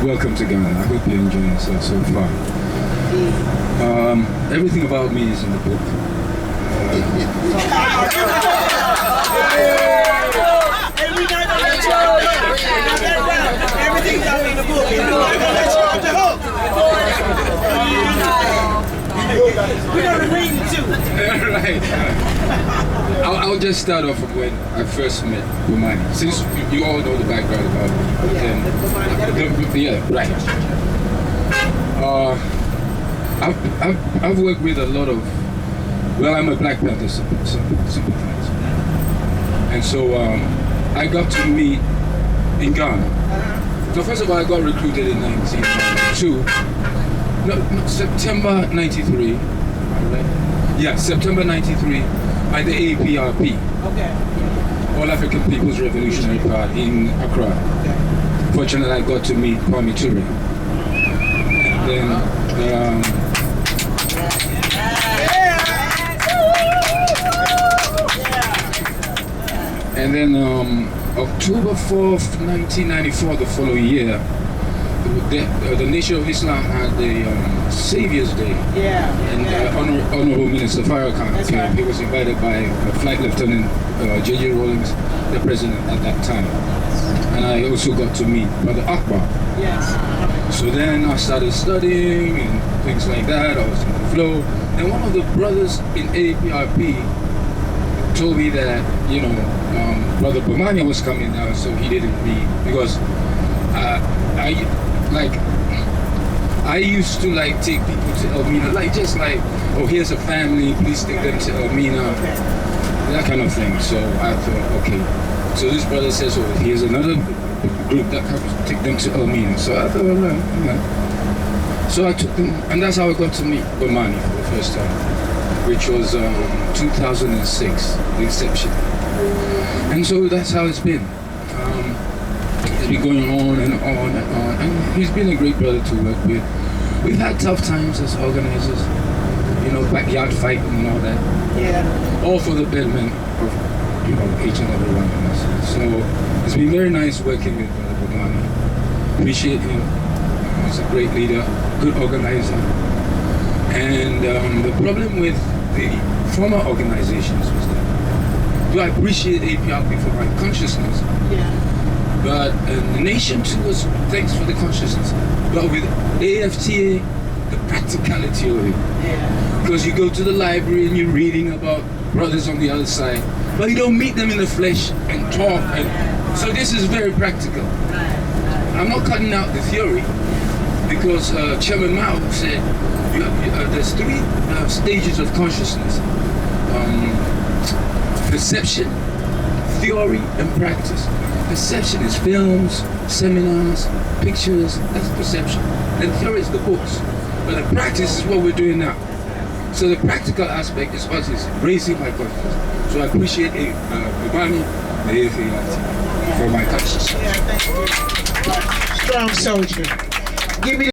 welcome to Ghana. I hope you're enjoying yourself so far. Everything about me is in the book. Everything's out in the book. We're going to read it too. Right. I'll just start off with when I first met Bomani. Since you all know the background about him. Yeah, right. I've worked with a lot of, well, I'm a Black Panther sympathizer. And so I got to meet in Ghana. So first of all, I got recruited in 1992. No, September 93. Right? Yeah, September 93 by the APRP. Okay. All African People's Revolutionary Party in Accra. Okay. Fortunately, I got to meet Kwame Ture. And then October 4th, 1994, the following year, the Nation of Islam had the Savior's Day. Yeah. And Honorable Minister Farrakhan came. Right. He was invited by Flight Lieutenant J.J. Rawlings, the president at that time. And I also got to meet Brother Akbar. Yes. So then I started studying and things like that. I was in the flow. And one of the brothers in APRP told me that, Brother Bomani was coming down, so he didn't meet, because I used to take people to Elmina, oh, here's a family, please take them to Elmina, that kind of thing. So I thought, okay. So this brother says, oh, here's another group that comes to take them to Elmina. So I thought, all right. So I took them, and that's how I got to meet Bomani for the first time, which was 2006, the inception. And so that's how it's been. It's been going on and on and on. And he's been a great brother to work with. We've had tough times as organizers, backyard fighting and all that. Yeah. All for the betterment of, each and every one of us. So it's been very nice working with Brother Bomani. Appreciate him. He's a great leader, good organizer. And the problem with the former organizations was that, I appreciate APRP for my consciousness. Yeah. But the nation too was thanks for the consciousness. But with AFTA, the practicality of it. Yeah. Because you go to the library and you're reading about brothers on the other side, but you don't meet them in the flesh and talk. And so this is very practical. I'm not cutting out the theory, because Chairman Mao said there's three stages of consciousness. Perception, theory, and practice. Perception is films, seminars, pictures, that's perception. And theory is the books. But the practice is what we're doing now. So the practical aspect is what is raising my consciousness. So I appreciate Bomani, the AFAIT, for my consciousness. Yeah, thank you. Strong soldier. Give me